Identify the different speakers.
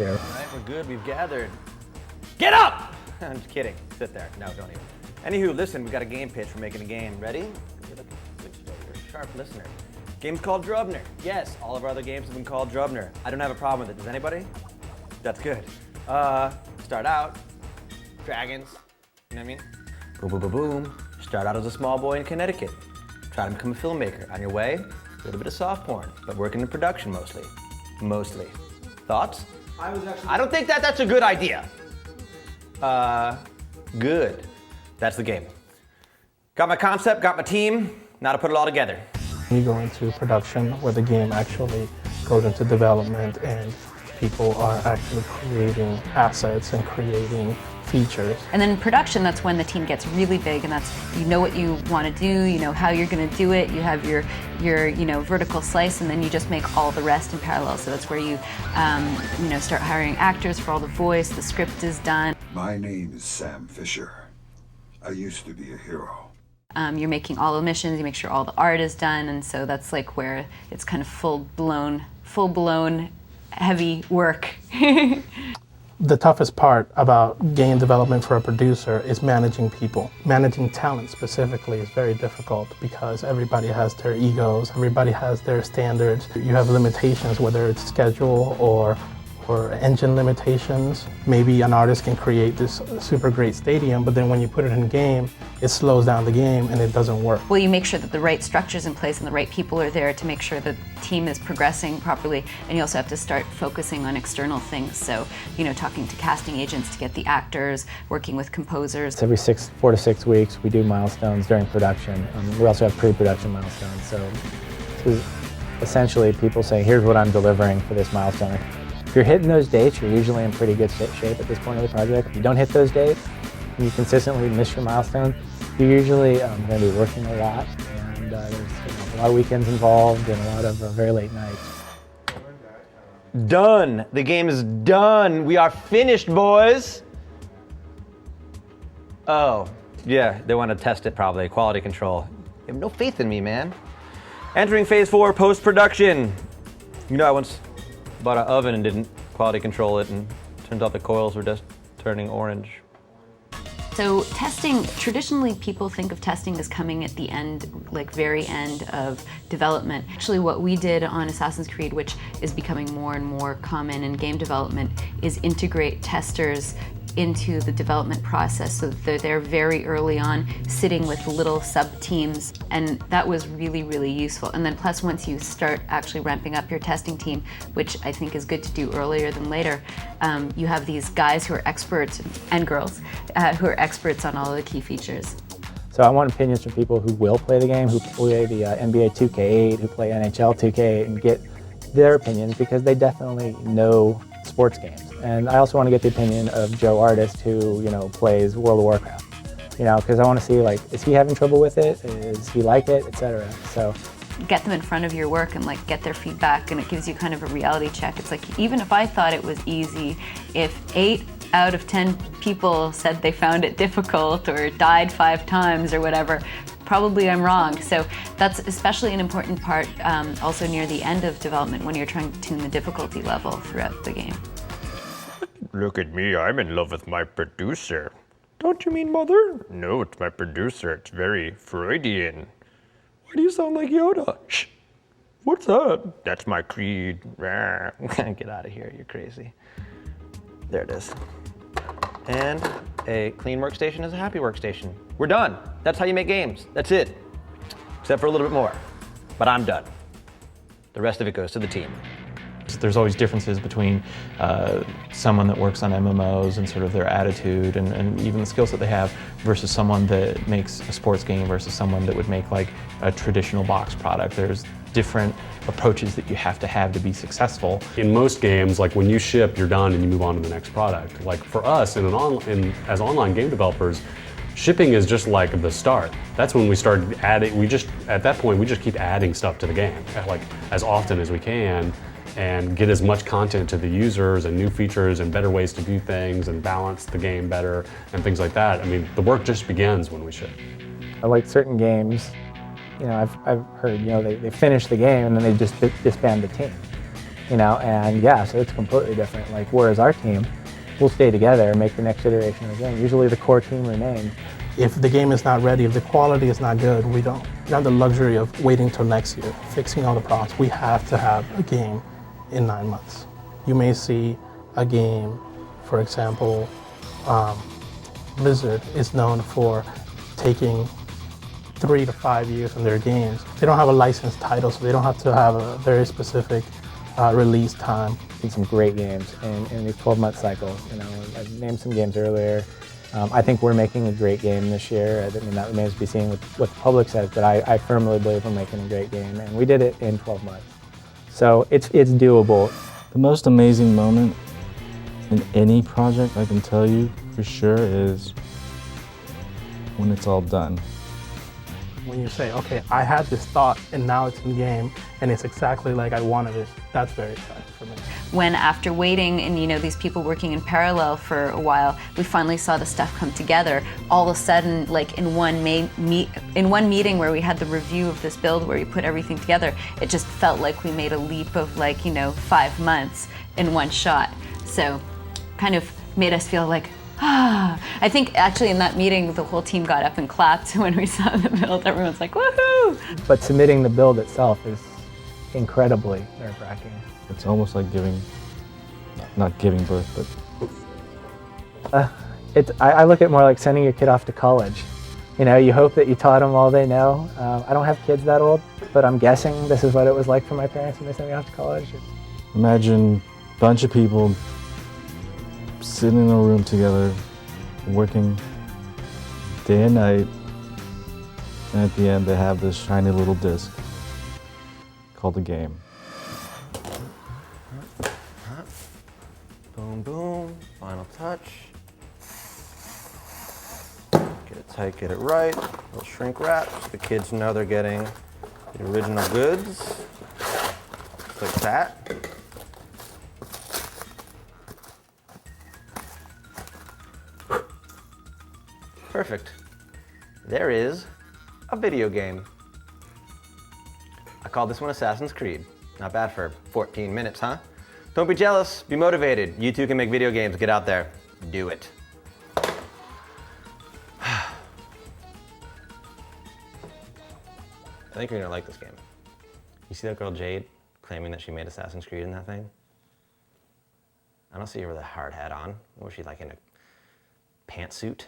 Speaker 1: All right, we're good. We've gathered. Get up! I'm just kidding. Sit there. No, don't even. Anywho, listen, we got a game pitch. We're making a game. Ready? You're a sharp listener. Game's called Drubner. Yes, all of our other games have been called Drubner. I don't have a problem with it. Does anybody? That's good. Start out. Dragons. You know what I mean? Boom, boom, boom, boom. Start out as a small boy in Connecticut. Try to become a filmmaker. On your way, a little bit of soft porn, but working in production mostly. Mostly. Thoughts? I don't think that's a good idea. Good. That's the game. Got my concept, got my team, now to put it all together.
Speaker 2: You go into production where the game actually goes into development and people are actually creating assets and creating features.
Speaker 3: And then in production, that's when the team gets really big, and that's, you know what you want to do, you know how you're going to do it, you have your vertical slice, and then you just make all the rest in parallel. So that's where you start hiring actors for all the voice, the script is done.
Speaker 4: My name is Sam Fisher. I used to be a hero.
Speaker 3: You're making all the missions, you make sure all the art is done, and so that's like where it's kind of full-blown heavy work.
Speaker 2: The toughest part about game development for a producer is managing people. Managing talent specifically is very difficult because everybody has their egos, everybody has their standards. You have limitations, whether it's schedule or engine limitations. Maybe an artist can create this super great stadium, but then when you put it in game, it slows down the game and it doesn't work.
Speaker 3: Well, you make sure that the right structure's in place and the right people are there to make sure the team is progressing properly, and you also have to start focusing on external things. So, talking to casting agents to get the actors, working with composers.
Speaker 5: It's every 4 to 6 weeks we do milestones during production. We also have pre-production milestones. So this is essentially people saying, here's what I'm delivering for this milestone. If you're hitting those dates, you're usually in pretty good shape at this point of the project. If you don't hit those dates, and you consistently miss your milestone, you're usually going to be working a lot, and there's a lot of weekends involved and a lot of very late nights.
Speaker 1: Done. The game is done. We are finished, boys. Oh, yeah, they want to test it probably. Quality control. You have no faith in me, man. Entering phase 4, post-production. I once bought an oven and didn't quality control it, and turns out the coils were just turning orange.
Speaker 3: So testing, traditionally people think of testing as coming at the end, like very end of development. Actually what we did on Assassin's Creed, which is becoming more and more common in game development, is integrate testers into the development process so that they're there very early on, sitting with little sub-teams, and that was really, really useful. And then plus once you start actually ramping up your testing team, which I think is good to do earlier than later, you have these guys who are experts, and girls, who are experts on all of the key features.
Speaker 5: So I want opinions from people who will play the game, who play the NBA 2K8, who play NHL 2K8, and get their opinions because they definitely know sports games. And I also want to get the opinion of Joe Artist, who plays World of Warcraft. Because I want to see, is he having trouble with it? Is he like it, etc. So
Speaker 3: get them in front of your work and get their feedback, and it gives you kind of a reality check. It's like, even if I thought it was easy, if 8 out of 10 people said they found it difficult or died 5 times or whatever, probably I'm wrong. So that's especially an important part also near the end of development when you're trying to tune the difficulty level throughout the game.
Speaker 1: Look at me, I'm in love with my producer. Don't you mean mother? No, it's my producer. It's very Freudian. Why do you sound like Yoda? Shh. What's that? That's my creed. Get out of here, you're crazy. There it is. And a clean workstation is a happy workstation. We're done. That's how you make games. That's it. Except for a little bit more. But I'm done. The rest of it goes to the team.
Speaker 6: There's always differences between someone that works on MMOs and sort of their attitude and even the skills that they have versus someone that makes a sports game versus someone that would make a traditional box product. There's different approaches that you have to be successful.
Speaker 7: In most games, when you ship, you're done and you move on to the next product. For us, as online game developers, shipping is just the start. That's when we started adding, at that point, we just keep adding stuff to the game, as often as we can, and get as much content to the users and new features and better ways to do things and balance the game better and things like that. I mean, the work just begins when we ship.
Speaker 5: I like certain games, I've heard, they finish the game and then they just disband the team. you know, and yeah, so it's completely different. Like, whereas our team, we'll stay together and make the next iteration of the game. Usually the core team remains.
Speaker 2: If the game is not ready, if the quality is not good, we don't have the luxury of waiting till next year, fixing all the problems. We have to have a game in 9 months. You may see a game, for example, Blizzard is known for taking 3 to 5 years on their games. They don't have a licensed title, so they don't have to have a very specific release time.
Speaker 5: Seen some great games in these 12-month cycles. You know, I named some games earlier. I think we're making a great game this year. I mean, that remains to be seen with what the public says, but I firmly believe we're making a great game, and we did it in 12 months. So it's doable.
Speaker 8: The most amazing moment in any project, I can tell you for sure, is when it's all done.
Speaker 2: When you say, okay, I had this thought and now it's in game and it's exactly like I wanted it, that's very exciting for me.
Speaker 3: When after waiting and, you know, these people working in parallel for a while, we finally saw the stuff come together, all of a sudden, like in one meeting where we had the review of this build where we put everything together, it just felt like we made a leap of, like, you know, 5 months in one shot. So kind of made us feel like, I think actually in that meeting, the whole team got up and clapped when we saw the build. Everyone's like, woohoo!
Speaker 5: But submitting the build itself is incredibly nerve-wracking.
Speaker 8: It's almost like not giving birth, but
Speaker 5: I look at it more like sending your kid off to college. You know, you hope that you taught them all they know. I don't have kids that old, but I'm guessing this is what it was like for my parents when they sent me off to college.
Speaker 8: imagine a bunch of people sitting in a room together, working day and night, and at the end they have this shiny little disc called a game.
Speaker 1: Boom, boom, final touch. Get it tight, get it right. Little shrink wrap, so the kids know they're getting the original goods. Just like that. Perfect. There is a video game. I call this one Assassin's Creed. Not bad for 14 minutes, huh? Don't be jealous, be motivated. You too can make video games, get out there, do it. I think you're gonna like this game. You see that girl Jade claiming that she made Assassin's Creed in that thing? I don't see her with a hard hat on. Or is she like in a pantsuit?